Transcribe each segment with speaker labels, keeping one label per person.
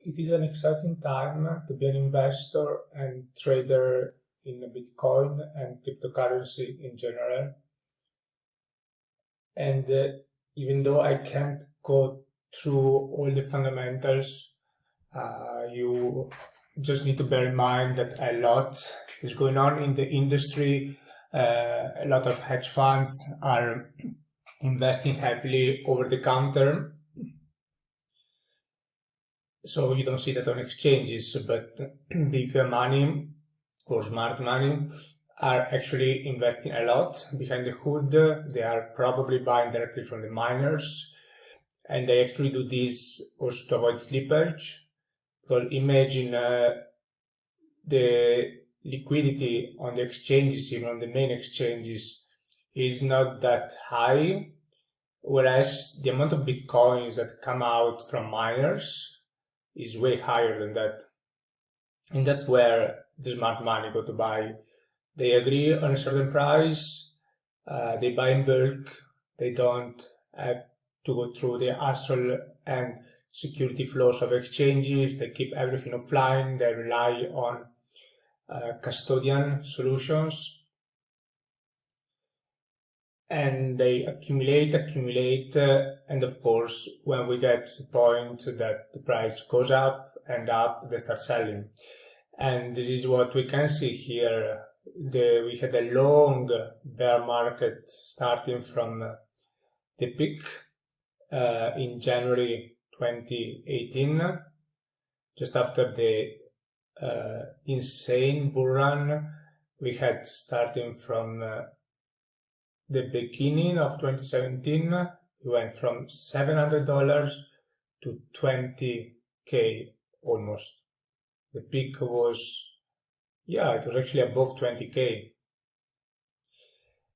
Speaker 1: it is an exciting time to be an investor and trader in Bitcoin and cryptocurrency in general. And even though I can't go through all the fundamentals, you just need to bear in mind that a lot is going on in the industry. A lot of hedge funds are investing heavily over the counter. So you don't see that on exchanges, but big money or smart money are actually investing a lot behind the hood. They are probably buying directly from the miners, and they actually do this also to avoid slippage. Because imagine the liquidity on the exchanges, even on the main exchanges, is not that high, whereas the amount of bitcoins that come out from miners is way higher than that. And that's where the smart money go to buy. They agree on a certain price, they buy in bulk, they don't have to go through the hassle and security flows of exchanges, they keep everything offline, they rely on custodian solutions, and they accumulate, and of course, when we get to the point that the price goes up and up, they start selling. And this is what we can see here. We had a long bear market starting from the peak in January 2018, just after the insane bull run we had starting from the beginning of 2017. We went from $700 to 20K almost. The peak was, it was actually above 20K.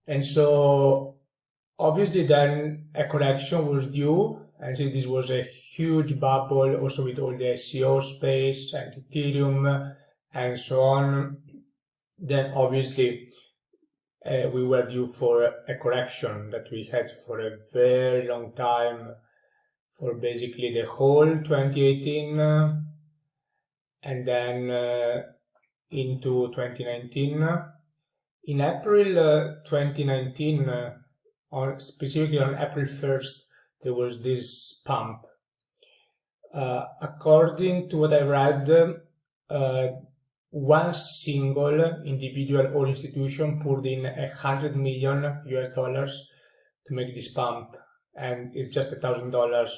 Speaker 1: And so obviously then a correction was due, and so this was a huge bubble also with all the ICO space and Ethereum and so on. Then obviously we were due for a correction that we had for a very long time, for basically the whole 2018 and then into 2019. In April 2019, specifically on April 1st, there was this pump. According to what I read, one single individual or institution poured in $100 million to make this pump, and it's just $1,000.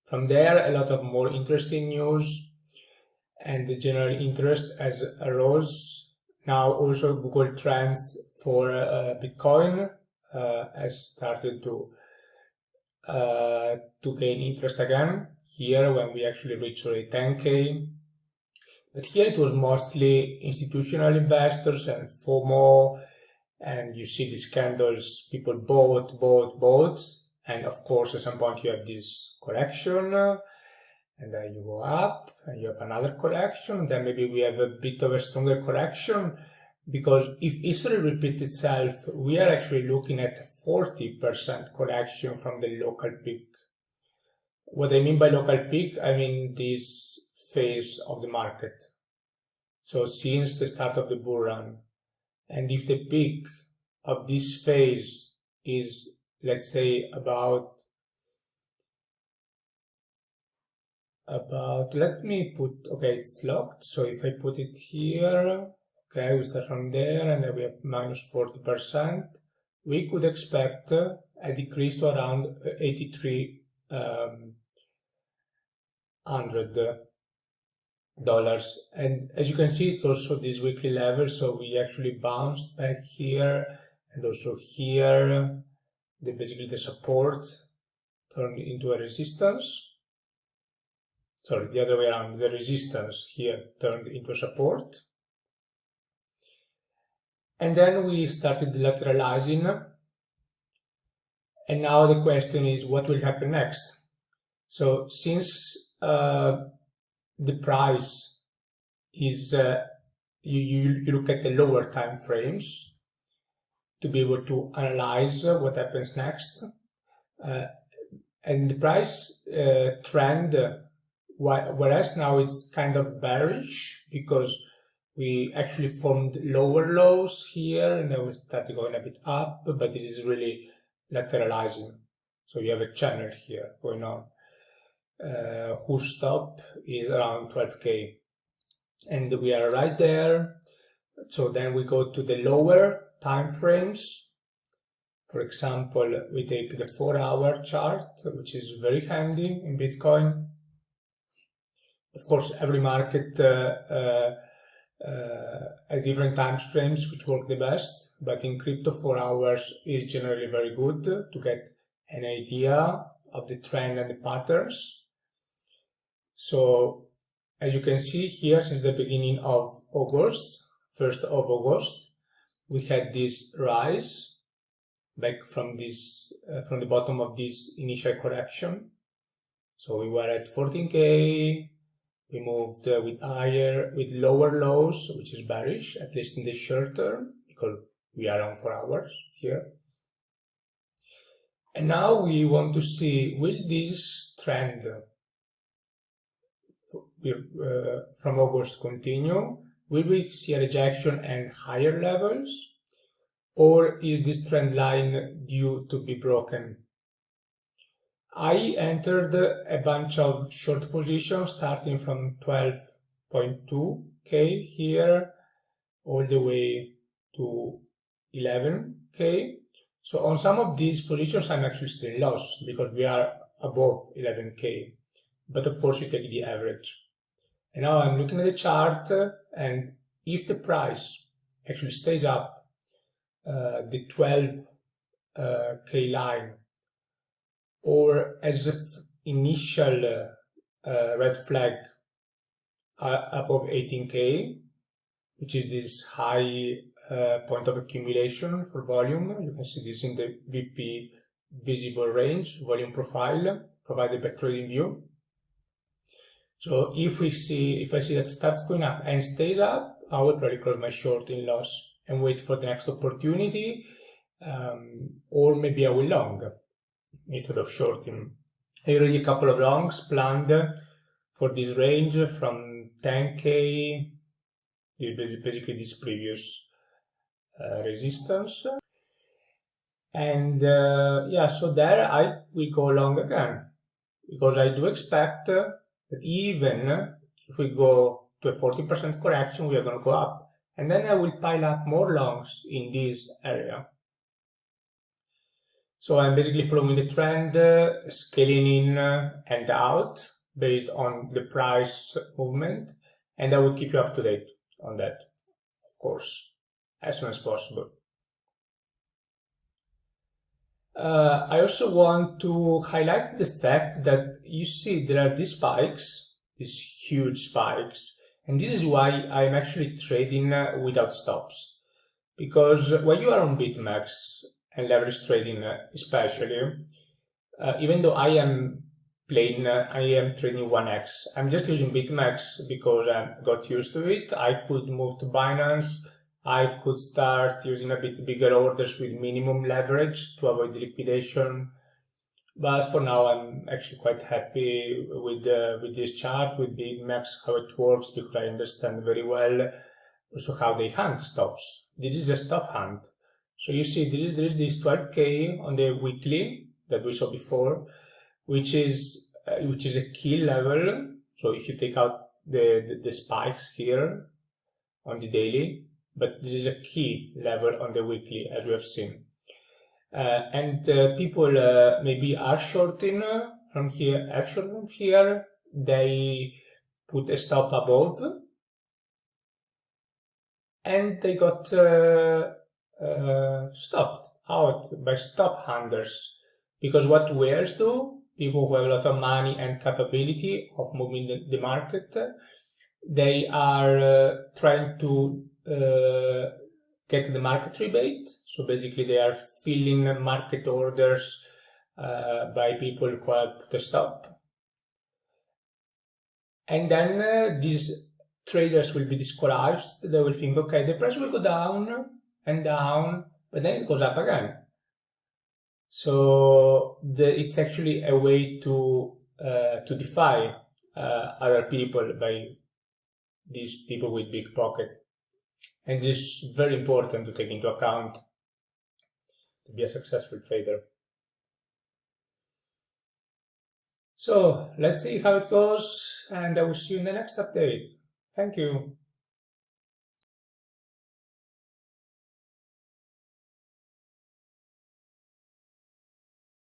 Speaker 1: From there, a lot of more interesting news, and the general interest has arose. Now also Google Trends for Bitcoin has started to gain interest again here when we actually reach 10K. But here it was mostly institutional investors and FOMO, and you see these candles, people bought, and of course at some point you have this correction, and then you go up, and you have another correction, then maybe we have a bit of a stronger correction, because if history repeats itself, we are actually looking at 40% correction from the local peak. What I mean by local peak, I mean this phase of the market. So since the start of the bull run, and if the peak of this phase is, let's say, about let me put, okay, it's locked, so if I put it here, okay, we start from there, and then we have minus 40%, we could expect a decrease to around $8,300. And as you can see, it's also this weekly level, so we actually bounced back here, and also here, basically the support turned into a resistance. Sorry, the other way around, the resistance here turned into support. And then we started lateralizing, and now the question is, what will happen next? So since the price is, you look at the lower time frames to be able to analyze what happens next, and the price trend whereas now it's kind of bearish because we actually formed lower lows here and then we started going a bit up, but it is really lateralizing. So you have a channel here going on, whose stop is around 12K. And we are right there. So then we go to the lower time frames. For example, we take the 4-hour chart, which is very handy in Bitcoin. Of course, every market has different time frames which work the best, but in crypto 4 hours is generally very good to get an idea of the trend and the patterns. So as you can see here, since the beginning of August, 1st of August, we had this rise back from this from the bottom of this initial correction. So we were at 14K. We moved with lower lows, which is bearish, at least in the short term, because we are on 4 hours here. And now we want to see, will this trend from August continue? Will we see a rejection and higher levels? Or is this trend line due to be broken? I entered a bunch of short positions starting from 12.2K here all the way to 11K. So on some of these positions I'm actually still in loss because we are above 11K. But of course you take the average. And now I'm looking at the chart, and if the price actually stays up the 12K line, or as an initial red flag above 18K, which is this high point of accumulation for volume. You can see this in the VP visible range, volume profile provided by TradingView. So if I see that starts going up and stays up, I will probably close my short in loss and wait for the next opportunity, or maybe I will long instead of shorting. I already a couple of longs planned for this range from 10K, basically this previous resistance. And yeah, so there I will go long again, because I do expect that even if we go to a 40% correction, we are going to go up. And then I will pile up more longs in this area. So I'm basically following the trend, scaling in and out based on the price movement. And I will keep you up to date on that, of course, as soon as possible. I also want to highlight the fact that you see there are these spikes, these huge spikes, and this is why I'm actually trading without stops. Because when you are on BitMEX and leverage trading especially, even though I am trading 1x, I'm just using BitMEX because I got used to it. I could move to Binance. I could start using a bit bigger orders with minimum leverage to avoid the liquidation. But for now, I'm actually quite happy with this chart, with BitMEX, how it works, because I understand very well also how they hunt stops. This is a stop hunt. So you see, there is this 12K on the weekly that we saw before, which is a key level. So if you take out the spikes here on the daily, but this is a key level on the weekly, as we have seen. And people maybe are shorting from here, have shorted from here, they put a stop above, and they got stopped out by stop hunters. Because what whales do, people who have a lot of money and capability of moving the market, they are trying to get the market rebate. So basically they are filling market orders by people who have put a stop. And then these traders will be discouraged. They will think, okay, the price will go down and down, but then it goes up again. So it's actually a way to defy other people by these people with big pocket. And this is very important to take into account to be a successful trader. So let's see how it goes, and I will see you in the next update. Thank you.